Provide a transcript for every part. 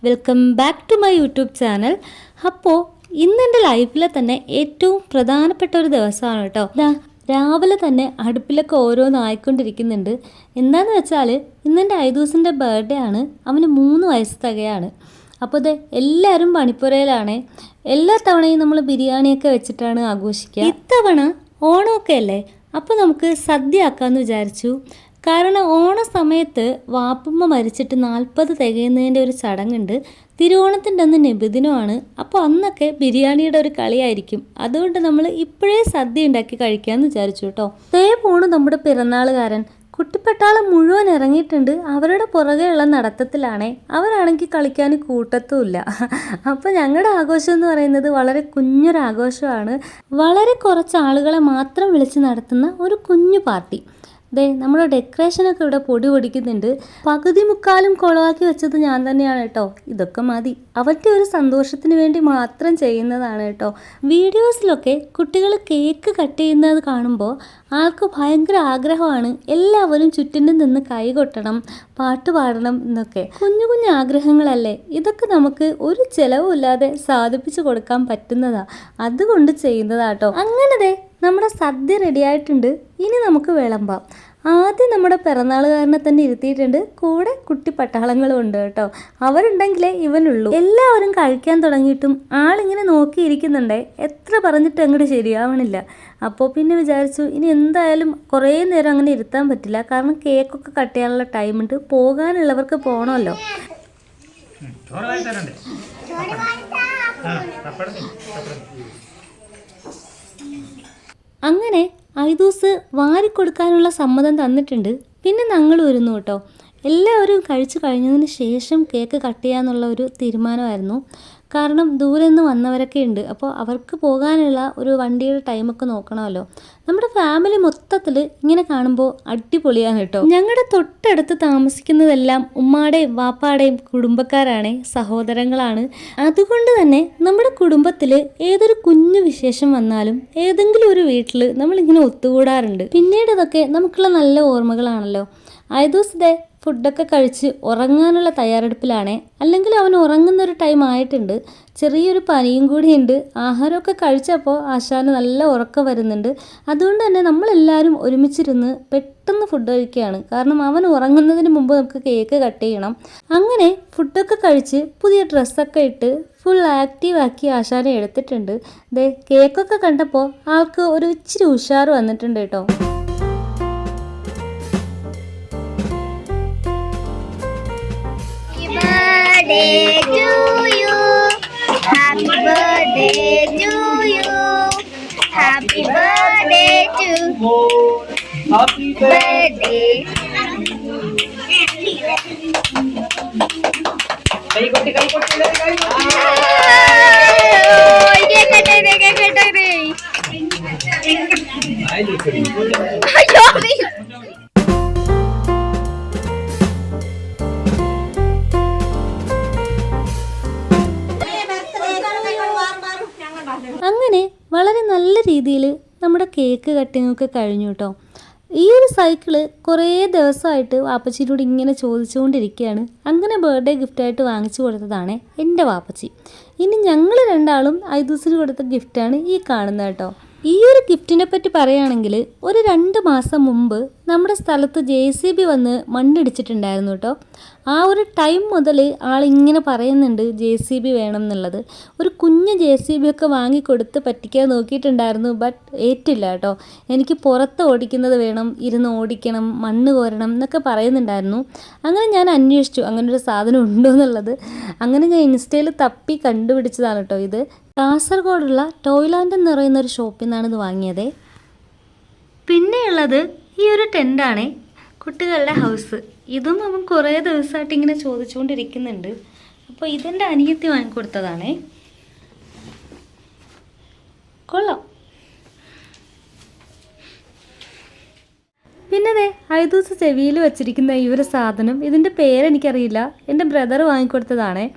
Welcome back to my YouTube channel. അപ്പോൾ ഇന്നെൻ്റെ ലൈഫിലെ തന്നെ ഏറ്റവും പ്രധാനപ്പെട്ട ഒരു ദിവസമാണ് കേട്ടോ. രാവിലെ തന്നെ അടുപ്പിലൊക്കെ ഓരോന്ന് ആയിക്കൊണ്ടിരിക്കുന്നുണ്ട്. എന്താണെന്ന് വെച്ചാൽ ഇന്നെൻ്റെ ഐദൂസിൻ്റെ ബർത്ത്ഡേ ആണ്. അവന് 3 വയസ്സ് തികയാണ്. അപ്പോൾ ഇത് എല്ലാവരും പണിപ്പുരയിലാണ്. എല്ലാ തവണയും നമ്മൾ ബിരിയാണിയൊക്കെ വെച്ചിട്ടാണ് ആഘോഷിക്കുക. ഇത്തവണ ഓണമൊക്കെ അല്ലേ, അപ്പോൾ നമുക്ക് സദ്യ ആക്കാമെന്ന് വിചാരിച്ചു. കാരണം ഓണ സമയത്ത് വാപ്പുമ്മ മരിച്ചിട്ട് 40 തികയുന്നതിൻ്റെ ഒരു ചടങ്ങുണ്ട്. തിരുവോണത്തിൻ്റെ അന്ന് നബിദിനമാണ്. അപ്പോൾ അന്നൊക്കെ ബിരിയാണിയുടെ ഒരു കളിയായിരിക്കും. അതുകൊണ്ട് നമ്മൾ ഇപ്പോഴേ സദ്യ ഉണ്ടാക്കി കഴിക്കാമെന്ന് വിചാരിച്ചു കേട്ടോ. ദേ പോണു നമ്മുടെ പിറന്നാളുകാരൻ. കുട്ടിപ്പട്ടാളം മുഴുവൻ ഇറങ്ങിയിട്ടുണ്ട്. അവരുടെ പുറകെയുള്ള നടത്തത്തിലാണേ. അവരാണെങ്കിൽ കളിക്കാൻ കൂട്ടത്തുമില്ല. അപ്പോൾ ഞങ്ങളുടെ ആഘോഷം എന്ന് പറയുന്നത് വളരെ കുഞ്ഞൊരാഘോഷമാണ്. വളരെ കുറച്ച് ആളുകളെ മാത്രം വിളിച്ച് നടത്തുന്ന ഒരു കുഞ്ഞു പാർട്ടി. നമ്മുടെ ഡെക്കറേഷനൊക്കെ ഇവിടെ പൊടി പൊടിക്കുന്നുണ്ട്. പകുതി മുക്കാലും കുളമാക്കി വെച്ചത് ഞാൻ തന്നെയാണ് കേട്ടോ. ഇതൊക്കെ മതി, അവരുടെ ഒരു സന്തോഷത്തിന് വേണ്ടി മാത്രം ചെയ്യുന്നതാണ് കേട്ടോ. വീഡിയോസിലൊക്കെ കുട്ടികൾ കേക്ക് കട്ട് ചെയ്യുന്നത് കാണുമ്പോൾ ആൾക്ക് ഭയങ്കര ആഗ്രഹമാണ്. എല്ലാവരും ചുറ്റിനും നിന്ന് കൈ കൊട്ടണം, പാട്ട് പാടണം എന്നൊക്കെ. കുഞ്ഞു കുഞ്ഞു ആഗ്രഹങ്ങളല്ലേ, ഇതൊക്കെ നമുക്ക് ഒരു ചിലവുമില്ലാതെ സാധിപ്പിച്ചു കൊടുക്കാൻ പറ്റുന്നതാ. അതുകൊണ്ട് ചെയ്യുന്നതാട്ടോ. അങ്ങനെ നമ്മുടെ സദ്യ റെഡിയായിട്ടുണ്ട്. ഇനി നമുക്ക് വിളമ്പാം. ആദ്യം നമ്മുടെ പിറന്നാളുകാരനെ തന്നെ ഇരുത്തിയിട്ടുണ്ട്. കൂടെ കുട്ടി പട്ടാളങ്ങളും ഉണ്ട് കേട്ടോ. അവരുണ്ടെങ്കിലേ ഇവനുള്ളൂ. എല്ലാവരും കഴിക്കാൻ തുടങ്ങിയിട്ടും ആളിങ്ങനെ നോക്കിയിരിക്കുന്നുണ്ടേ. എത്ര പറഞ്ഞിട്ട് അങ്ങോട്ട് ശരിയാവണില്ല. അപ്പോൾ പിന്നെ വിചാരിച്ചു ഇനി എന്തായാലും കുറേ നേരം അങ്ങനെ ഇരുത്താൻ പറ്റില്ല. കാരണം കേക്കൊക്കെ കട്ട് ചെയ്യാനുള്ള ടൈമുണ്ട്. പോകാനുള്ളവർക്ക് പോകണമല്ലോ. അങ്ങനെ ഐദൂസ് വാരിക്കൊടുക്കാനുള്ള സമ്മതം തന്നിട്ടുണ്ട്. പിന്നെ ഞങ്ങൾ വരുന്നു കേട്ടോ. എല്ലാവരും കഴിച്ചു കഴിഞ്ഞതിന് ശേഷം കേക്ക് കട്ട് ചെയ്യാന്നുള്ള ഒരു തീരുമാനമായിരുന്നു. കാരണം ദൂരെ നിന്ന് വന്നവരൊക്കെ ഉണ്ട്. അപ്പോൾ അവർക്ക് പോകാനുള്ള ഒരു വണ്ടിയുടെ ടൈമൊക്കെ നോക്കണമല്ലോ. നമ്മുടെ ഫാമിലി മൊത്തത്തിൽ ഇങ്ങനെ കാണുമ്പോൾ അടിപൊളിയാണ് കേട്ടോ. ഞങ്ങളുടെ തൊട്ടടുത്ത് താമസിക്കുന്നതെല്ലാം ഉമ്മാടെയും വാപ്പാടെയും കുടുംബക്കാരാണ്, സഹോദരങ്ങളാണ്. അതുകൊണ്ട് തന്നെ നമ്മുടെ കുടുംബത്തിൽ ഏതൊരു കുഞ്ഞു വിശേഷം വന്നാലും ഏതെങ്കിലും ഒരു വീട്ടിൽ നമ്മളിങ്ങനെ ഒത്തുകൂടാറുണ്ട്. പിന്നീട് ഇതൊക്കെ നമുക്കുള്ള നല്ല ഓർമ്മകളാണല്ലോ. ഐദൂസ് ഫുഡൊക്കെ കഴിച്ച് ഉറങ്ങാനുള്ള തയ്യാറെടുപ്പിലാണേ. അല്ലെങ്കിൽ അവൻ ഉറങ്ങുന്നൊരു ടൈം ആയിട്ടുണ്ട്. ചെറിയൊരു പനിയും കൂടിയുണ്ട്. ആഹാരമൊക്കെ കഴിച്ചപ്പോൾ ആശാന് നല്ല ഉറക്കം വരുന്നുണ്ട്. അതുകൊണ്ട് തന്നെ നമ്മളെല്ലാവരും ഒരുമിച്ചിരുന്ന് പെട്ടെന്ന് ഫുഡ് കഴിക്കുകയാണ്. കാരണം അവൻ ഉറങ്ങുന്നതിന് മുമ്പ് നമുക്ക് കേക്ക് കട്ട് ചെയ്യണം. അങ്ങനെ ഫുഡൊക്കെ കഴിച്ച് പുതിയ ഡ്രസ്സൊക്കെ ഇട്ട് ഫുൾ ആക്റ്റീവാക്കി ആശാനെ എടുത്തിട്ടുണ്ട്. കേക്കൊക്കെ കണ്ടപ്പോൾ ആൾക്ക് ഒരു ഇച്ചിരി ഉഷാറ് വന്നിട്ടുണ്ട് കേട്ടോ. Birthday to you, happy birthday to you, happy birthday to you, happy birthday. Kai kotti. അങ്ങനെ വളരെ നല്ല രീതിയിൽ നമ്മുടെ കേക്ക് കട്ടിങ്ങൊക്കെ കഴിഞ്ഞു കേട്ടോ. ഈ ഒരു സൈക്കിള് കുറേ ദിവസമായിട്ട് വാപ്പച്ചിനോട് ഇങ്ങനെ ചോദിച്ചുകൊണ്ടിരിക്കുകയാണ്. അങ്ങനെ ബർത്ത്ഡേ ഗിഫ്റ്റായിട്ട് വാങ്ങിച്ചു കൊടുത്തതാണ് എൻ്റെ വാപ്പച്ചി. ഇനി ഞങ്ങൾ രണ്ടാളും ഐദൂസിന് കൊടുത്ത ഗിഫ്റ്റാണ് ഈ കാണുന്നത് കേട്ടോ. ഈ ഒരു ഗിഫ്റ്റിനെ പറ്റി പറയുകയാണെങ്കിൽ ഒരു 2 മാസം മുമ്പ് നമ്മുടെ സ്ഥലത്ത് JCB വന്ന് മണ്ണിടിച്ചിട്ടുണ്ടായിരുന്നു കേട്ടോ. ആ ഒരു ടൈം മുതൽ ആളിങ്ങനെ പറയുന്നുണ്ട് JCB വേണം എന്നുള്ളത്. ഒരു കുഞ്ഞ് JCB ഒക്കെ വാങ്ങിക്കൊടുത്ത് പറ്റിക്കാൻ നോക്കിയിട്ടുണ്ടായിരുന്നു. ബട്ട് ഏറ്റില്ല കേട്ടോ. എനിക്ക് പുറത്ത് ഓടിക്കുന്നത് വേണം, ഇരുന്ന് ഓടിക്കണം, മണ്ണ് കോരണം എന്നൊക്കെ പറയുന്നുണ്ടായിരുന്നു. അങ്ങനെ ഞാൻ അന്വേഷിച്ചു അങ്ങനൊരു സാധനം ഉണ്ടോ എന്നുള്ളത്. അങ്ങനെ ഞാൻ ഇൻസ്റ്റയിൽ തപ്പി കണ്ടുപിടിച്ചതാണ് കേട്ടോ ഇത്. കാസർഗോഡുള്ള ടോയ്ലാൻഡ് എന്ന് പറയുന്ന ഒരു ഷോപ്പിൽ നിന്നാണ് ഇത് വാങ്ങിയത്. പിന്നെയുള്ളത് ഈ ഒരു ടെൻ്റാണേ, കുട്ടികളുടെ ഹൗസ്. ഇതും അവൻ കുറേ ദിവസമായിട്ട് ഇങ്ങനെ ചോദിച്ചുകൊണ്ടിരിക്കുന്നുണ്ട്. അപ്പോൾ ഇതെൻ്റെ അനിയത്തി വാങ്ങിക്കൊടുത്തതാണേ. കൊള്ളാം. പിന്നെ ഐദൂസ് ചെവിയിൽ വെച്ചിരിക്കുന്ന ഈ ഒരു സാധനം, ഇതിൻ്റെ പേരെനിക്കറിയില്ല, എൻ്റെ ബ്രദർ വാങ്ങിക്കൊടുത്തതാണേ.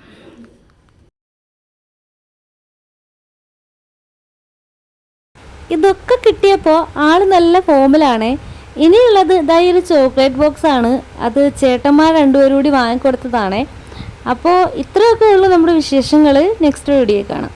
ഇതൊക്കെ കിട്ടിയപ്പോൾ ആൾ നല്ല ഫോമിലാണേ. ഇനിയുള്ളത് ഇതായി ഒരു ചോക്ലേറ്റ് ബോക്സ് ആണ്. അത് ചേട്ടന്മാർ രണ്ടുപേരും കൂടി വാങ്ങിക്കൊടുത്തതാണേ. അപ്പോൾ ഇത്രയൊക്കെ ഉള്ളൂ നമ്മുടെ വിശേഷങ്ങൾ. നെക്സ്റ്റ് വീഡിയോ കാണാം.